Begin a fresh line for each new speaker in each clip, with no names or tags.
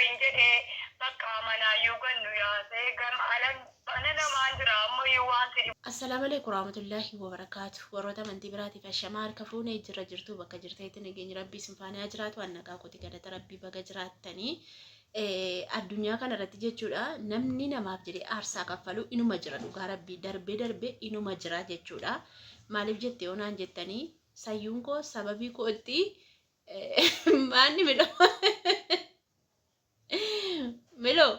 inje bakka mana yugan ya sai gam alan banana manjira amma yuwan
Assalamu alaikum warahmatullahi wabarakatuh. Warroota amantii biraatiif ashamaa harka fuunee jira jirtu bakka jirteetti nageenya rabbii sinfaanaa jiraatu annagaa kooti gadata rabbii baga jiraattanii addunyaa kana irratti jechuudha namni namaaf jedhee aarsaa kaffalu inuma jira dhugaa rabbii darbee inuma jira jechuudha. Maaliif jettee onaan jettanii sayyuun koo sababii kootti maanni miloo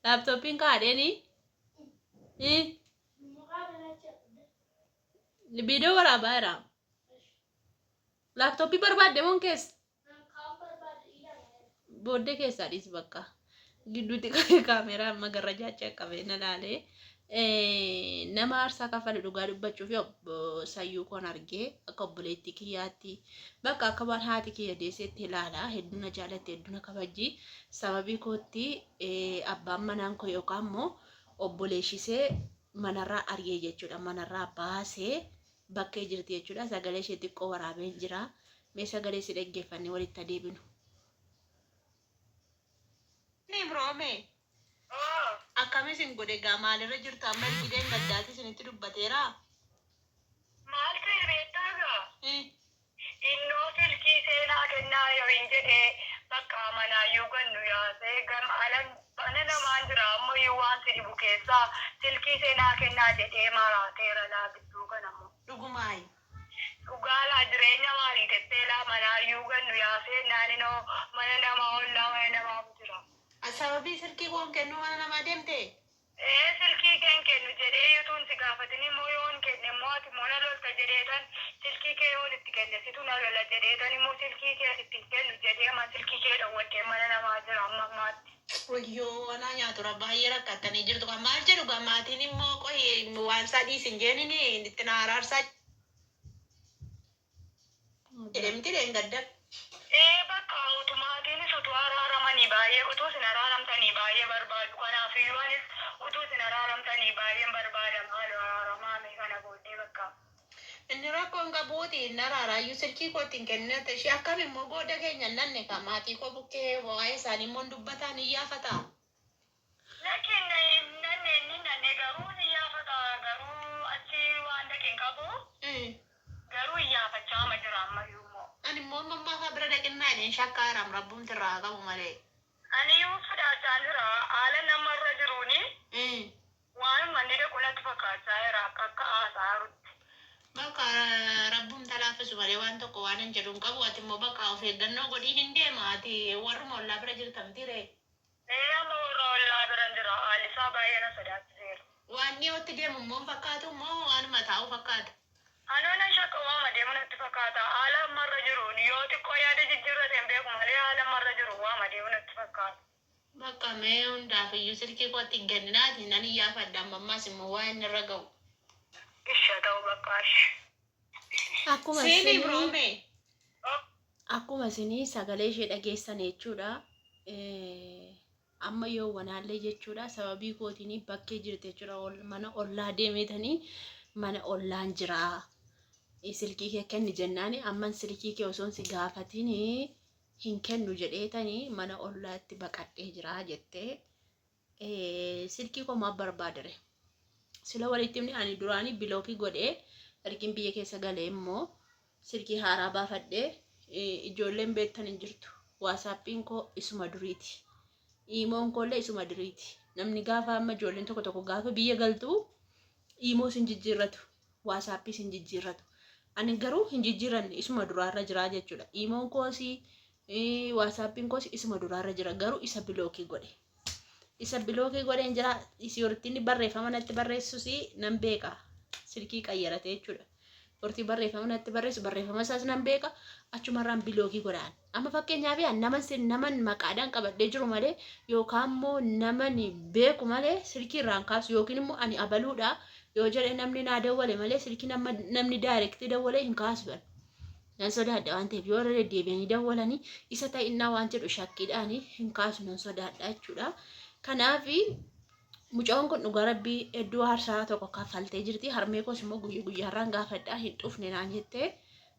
laaptooppiin kaadheeni video waraabaa jira. Laaptooppii barbaadde moo keessa? Booddee keessaa dhiis bakka gidduutti kaameraa magarrajaa qaqqabee na laalee nama aarsaa kaffalu dhugaa dubbachuuf sayyuu koon argee akka obboleettii kiyyaatti bakka akka waan haati kiyya deesseetti ilaalaa hedduu na jaalatte hedduu na kabajji sababii kootti abbaan manaan koo yookaan immoo obboleessisee manarraa argee jechuudha manarraa baasee bakkee jirti jechuudha sagalee ishee xiqqoo waraabee jira mee sagalee si dhaggeeffannee walitti adeebinu. Ni broome akkamisin godhe gaa maalirra jirtu amma ergideen gaddaati isinitti dubbateera.
maal ta'e beektaagaa innoo silkii seenaa kennaa yoo hin jedhee bakka mana yugan ya sai gam alan banana manjira amma yuwan sidibu keessaa silkii seenaa kennaa jedhee maraateera laabittuu kanammoo.
Dhugumaayi.
Dhugaala jireenya maalii tetteelaa manaa yugan ya sai naannoo mana namaa ollaa mana namaa jira.
Sababii silkii koon kennuu mana namaa deemte?
Silkii keen kennu jedhee yutuun si gaafatanii immoo yoon kenne immoo ati immoo na lolta jedheetan silkii kee yoon itti kenne situ na lola jedheetan immoo silkii kee itti kennu jedhee amma silkii kee dhawwattee mana namaa jira amma ammaatti.
Wayyoo anaa nyaatura baay'ee rakkattanii jirtu kan maal jedhu gammaatiin immoo qoyi waan sadii sin jeenini itti na araarsaa jedhamti deengadda.
Bakka utumaatiinis utuu araaramanii baay'ee utuu sin araaramtanii baay'ee barbaadu kanaafiyyuu anis utuu sin araaramtanii baay'een barbaadama haala araaramaame kana booddee bakka.
Inni rakkoon qabuuti inni araaraayyuu silkii kootiin kennate ishee akkam immoo booda keenya nanne ka maatii koo bukkee waa'ee isaanii immoo dubbataan hin yaafata.
Lakin nanne garuu hin yaafata garuu achi waan dhaqeen qabu garuu hin yaafachaa ma jira ammayyuu immoo.
Ani immoo mammaa isaa bira dhaqinaa jedheen shakkaa hiram rabbuun sirraa qabu malee.
Ani yoo sodaachaa jira haala namarra jiruuni waan manni dhaqu natti fakkaachaa jira akka haasaarutti.
Bakka rabbuun talaafisu malee waan tokko waan hin jedhuun qabu ati immoo bakka of eeggannoo godhii hin deema ati warruma ollaa bira jirtamti ree.
Amma warra ollaa bira jira haalli isaa baay'ee na sodaachiseera.
Waan dhiyootti deemu immoo fakkaatu immoo waanuma taa'u fakkaata.
Anoona shakka waama deemu natti fakkaata haala ammarra jiruun yoo xiqqoo yaada jijjiirrate hin beeku malee haala ammarra jiru waama deemu natti fakkaata.
Bakka mee hundaaf iyyuu silkii kootti hin kenninaati nan iyyaafadha ammas immoo waa inni irra ga'u.
Isha ta'u bakkaash.
Akkuma isinii sagalee ishee dhageessan jechuudha. Amma yoo wanaallee jechuudha sababii kootiin bakkee jirte jechuudha mana ollaa deemetanii mana ollaan jira. Silkii kee kenni jennaani amman silkii kee osoon si gaafatiin hin kennu jedheetanii mana ollaatti baqadhee jira jettee silkii koo maaf barbaadare. Sila walitti himni ani duraanii bilookii godhee ergin biyya keessa galee immoo silkii haaraa baafadhee ijoolleen beektan hin jirtu. Waasaappiin koo isuma duriiti. Iimoon koollee isuma duriiti. Namni gaafa amma ijoolleen tokko gaafa biyya galtu iimoo sin jijjiirratu. Waasaappii sin jijjiirratu. Ani garuu hin jijjiiranne isuma duraarra jira jechuudha. Iimoon koosii waasaappiin koosii isuma duraarra jira garuu isa bilookii godhe. Isa bilookii godheen jira isi hortiin barreeffama natti barreessus nan beeka. Silkii qayyarate jechuudha. Hortii barreeffama natti barreessu barreeffama isaas nan beeka achumarraan bilookii godhaan. Amma fakkeenyaaf naman maqaadhaan qabadhee jiru malee yookaan immoo naman beeku malee silkii irraan kaasu yookiin immoo ani abaluudha yoo jedhe namni naa dawwale malee silkii namni daayirektii dawwale hin kaasu. Nan sodaadha waan ta'eef yoo deddeebi'anii dawwalanii isa ta'innaa waan jedhu shakkiidhaan hin kaasu nan sodaadha jechuudha. Kanaaf mucaan kun dhugaa rabbii hedduu aarsaa tokko kaffaltee jirti. Harmee koos immoo guyyaarraan gaafadhaa hin dhufne naan jettee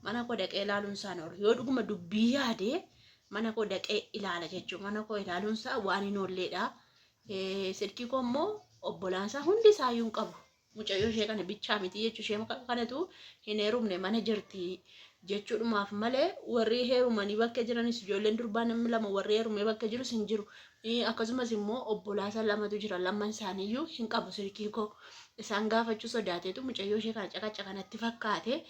mana koo dhaqee ilaaluun isaan oolu. Yoo dhuguma dubbii yaadee mana koo dhaqee ilaala jechuudha. Mana koo ilaaluunsaa waan hin oolleedha. Silkii koo immoo obbolaansaa hundi isaayyuu hin qabu. Mucayyoo ishee kana bichaa miti jechuudha. Ishee kanatu hin heerumne mana jirti jechuudhumaaf malee warri heerumanii bakka jiranis ijoolleen durbaa namni lama warri heerumee bakka jirus hin jiru. Akkasumas immoo obbolaasa lamatu jira. Lamman isaaniiyyuu hin qabu silkii koo. Isaan gaafachuu sodaateetu mucayyoo ishee kana caqaca kanatti fakkaate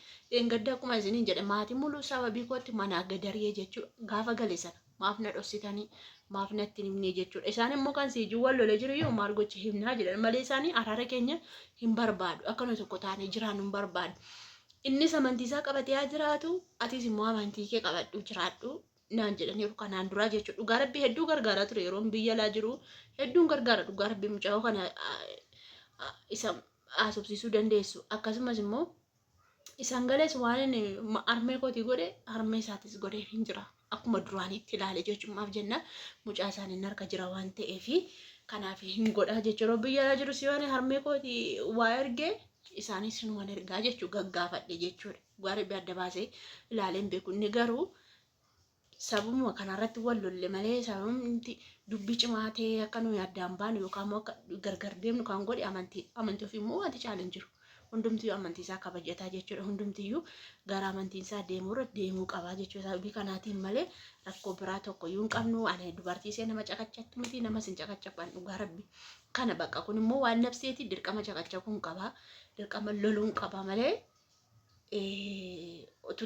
gadda akkuma isiniin jedhe maatii muluu sababii kootti manaa gadaree jechuudha. Gaafa gale sana maaf na dhoksitanii maaf natti himnee jechuudha. Isaan immoo kan siijuu wal lolee jiru yoo maal gocha himnaa jedhan malee isaanii araara keenya hin barbaadu. Akka nuyi tokko taanee jiraannu hin barbaadu. Innis amantiisaa qabatee haa jiraatu atis immoo amantii kee qabadhu jiraadhu naan jedhaniiru kanaan duraa jechuudha. Dhugaa rabbii hedduu gargaaraa ture yeroo biyya alaa jiru hedduun gargaara dhugaa rabbii mucaa'oo kana isa haasofsiisuu dandeessu. Akkasumas immoo isaan galees waan harmee kootii godhe harmee isaatis godhee hin jira. Akkuma duraanitti ilaale jechuudhaaf jenna mucaa isaanii harka jira waan ta'eef kanaaf hin godhaa jechuudha. Biyya alaa jiru si waan harmee kootii waa ergee isaanis waan ergaa jechuu gaggaafadhe jechuudha. Dhugaa rabbii adda baasee ilaaleen beeku inni garuu sababuma kanarratti wal lolle malee sababni dubbii cimaa ta'e akka nuyi addaan baanu yookaan immoo akka gargar deemnu kan godhe amantii ofii immoo wanti caalan jiru. Hundumtiyyuu amantii isaa kabajataa jechuudha. Hundumtiyyuu gara amantiin isaa deemuu qabaa jechuudha. Sababii kanaatiin malee rakkoo biraa tokko iyyuu hin qabnu. Ani dubartii ishee nama caqachattu miti nama sin caqachapan dhugaa rabbi. Kana bakka kun immoo waan nafseeti dirqama caqachakuun qabaa. Dirqama loluun qabaa malee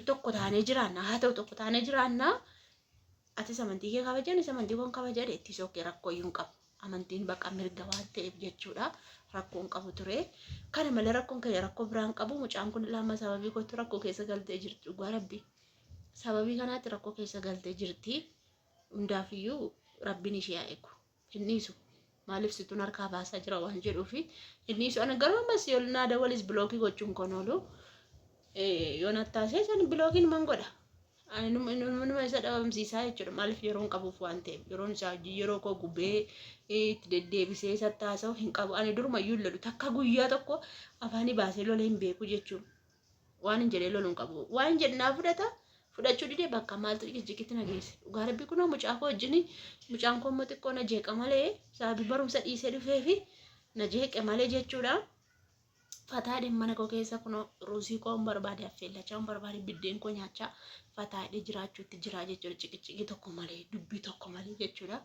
tokko taanee jiraanna. Haa ta'u tokko taanee jiraanna. Atis amantii kee kabajan amantii koon kabajaa itti sookee rakkoo iyyuu hin qabu. Amantiin bakka mirga waan ta'eef jechuudha. Rakkoon qabu ture. Kana malee rakkoon kee rakkoo biraan qabu mucaan kun lama sababii kootu rakkoo keessa galtee jirti dhugaa rabbi. Sababii kanaatti rakkoo keessa galtee jirti. Hundaafiyyuu rabbiin ishee haa eegu. Hinniisu maaliif situn harkaa baasaa jira waan jedhuufi hinniisu ana garuu ammas yoo naada walis bilookii gochuun kon oolu yoo nattaasee san bilookiin man godha. Ani numa isa dhabamsiisaa jechuudha. Maaliif yeroon qabuuf waan ta'eef yeroon isaa yeroo koo gubee itti deddeebisee isatti haasa'u hin qabu. Ani durumayyuu lolu takka guyyaa tokko afaanii baasee lolee hin beeku jechuudha. Waan hin jedhee loluu hin qabu. Waan jedhnaa fudhachuu didee bakka maaltu jijjigitti na geesse. Dhugaa rabbii kunoo mucaa koo wajjin mucaan koo immoo xiqqoo na jeeqa malee sababii barumsa dhiisee dhufeefi na jeeqe malee jechuudha. Fataadhaan mana koo keessa kunoo ruusii koo hin barbaade affeellachaa hin barbaade biddeen koo nyaachaa fataadhee jiraachuutti jira jechuudha. Ciqici tokko malee dubbii tokko malee jechuudha.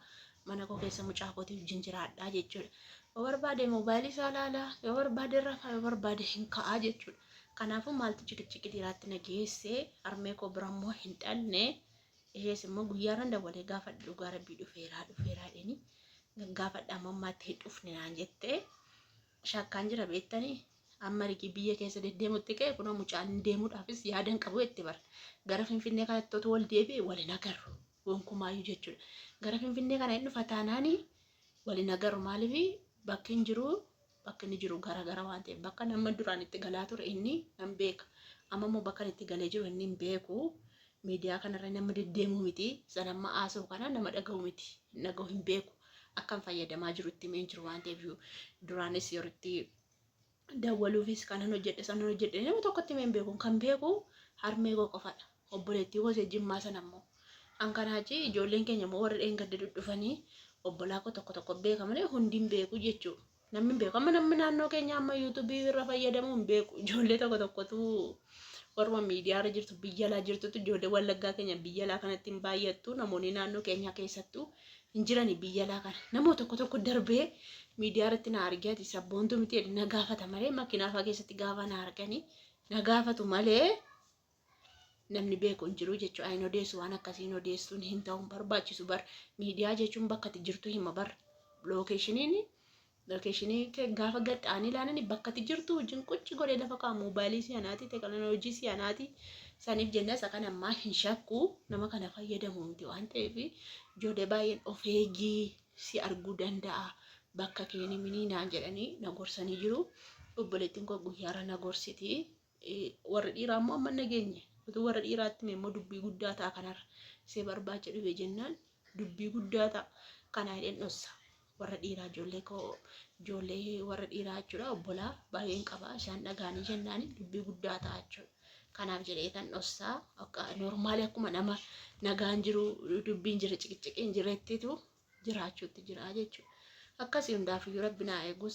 Mana koo keessa mucaa kootii wajjin jiraadhaa jechuudha. Yoo barbaade moobaayilii isaa ilaalaa yoo barbaade rafaa yoo barbaade hin ka'aa jechuudha. Kanaafuu maaltu ciqici dhiiraatti na geessee harmee koo bira immoo hin dhalne ishees immoo guyyaarran dabalee gaafadhu dhugaa rabbii dhufeeraa dheni gaafadha ammaatti hin dhufne naan jettee shakkaan jira beektanii. Amma rigi biyya keessa deddeemutti ka'e kunoo mucaan deemuudhaafis yaadan qabu itti bara. Gara Finfinnee kanatti wal deebi'e waliin agarru gonkumaayyuu jechuudha. Gara Finfinnee kana hin dhufa taanaani waliin agarru maaliif bakki hin jiru gara waan ta'eef bakka nama duraan itti galaa ture inni nan beeka. Amma immoo bakka itti galee jiru inni hin beeku. Miidiyaa kanarra nama deddeemu miti. Sanamma haasa'u kana nama dhaga'u miti. Dhaga'u hin beeku. Akkam fayyadamaa jiru itti mee jiru waan ta'eef duraanis yeroo itti dawwaluufis kanan hojjedhe sanan hojjedhe nama tokkotti mee beeku kan beeku harmee koo qofadha. Obboleettii koo jimmaa sana immoo hankanaachi ijoolleen keenya immoo warri dheengadde dhufanii obbolaa koo tokko beeka malee hundi hin beeku jechuudha. Namni hin beeku amma namni naannoo keenya amma yuutuubii irra fayyadamu hin beeku. Ijoollee tokkotu warra miidiyaa irra jirtu biyya alaa jirtutu ijoollee wallaggaa keenya biyya alaa kanatti hin baay'attu namoonni naannoo keenya keessattuu hin jirani biyya alaa kana. Namoota tokko darbee miidiyaa irratti na argati sabboontu miti na gaafata malee makiinaa fa'aa keessatti gaafa na arganii na gaafatu malee namni beeku hin jiru jechuudha. Ayin odeessu waan akkasiin odeessuun hin ta'u barbaachisu bar miidiyaa jechuun bakka itti jirtu hima bar lookeeshinii gaafa gadhaanii ilaalanii bakka itti jirtu wajjin qucci godhee lafa kaa'u moobaayilii si'anaati teekinooloojii si'anaati saniif jennee isa kan ammaa hin shakku nama kana fayyadamu miti waan ta'eef ijoollee baay'een of eegii si arguu danda'a. Bakka keenya miniinaan jedhanii na gorsanii jiru. Obboleettiin koo guyyaara na gorsiti. Warra dhiiraa immoo amma nageenye. Utuu warra dhiiraatti immoo dubbii guddaa ta'a kanarra. See barbaacha dhufee jennaan dubbii guddaa ta'a. Kana hidheen dhossa. Warra dhiiraa ijoollee warra dhiiraa jechuudha. Obbolaa baay'een qaba. Isaan dhagaanii jennaan dubbii guddaa ta'a jechuudha. kanaaf jedhee tan dhossaa akka normaali akkuma nama nagaan jiru dubbiin jira ciqinciqiin jirettitu jiraachuutti jira jechuudha akkasii hundaafiyyuu rabbi naa eegu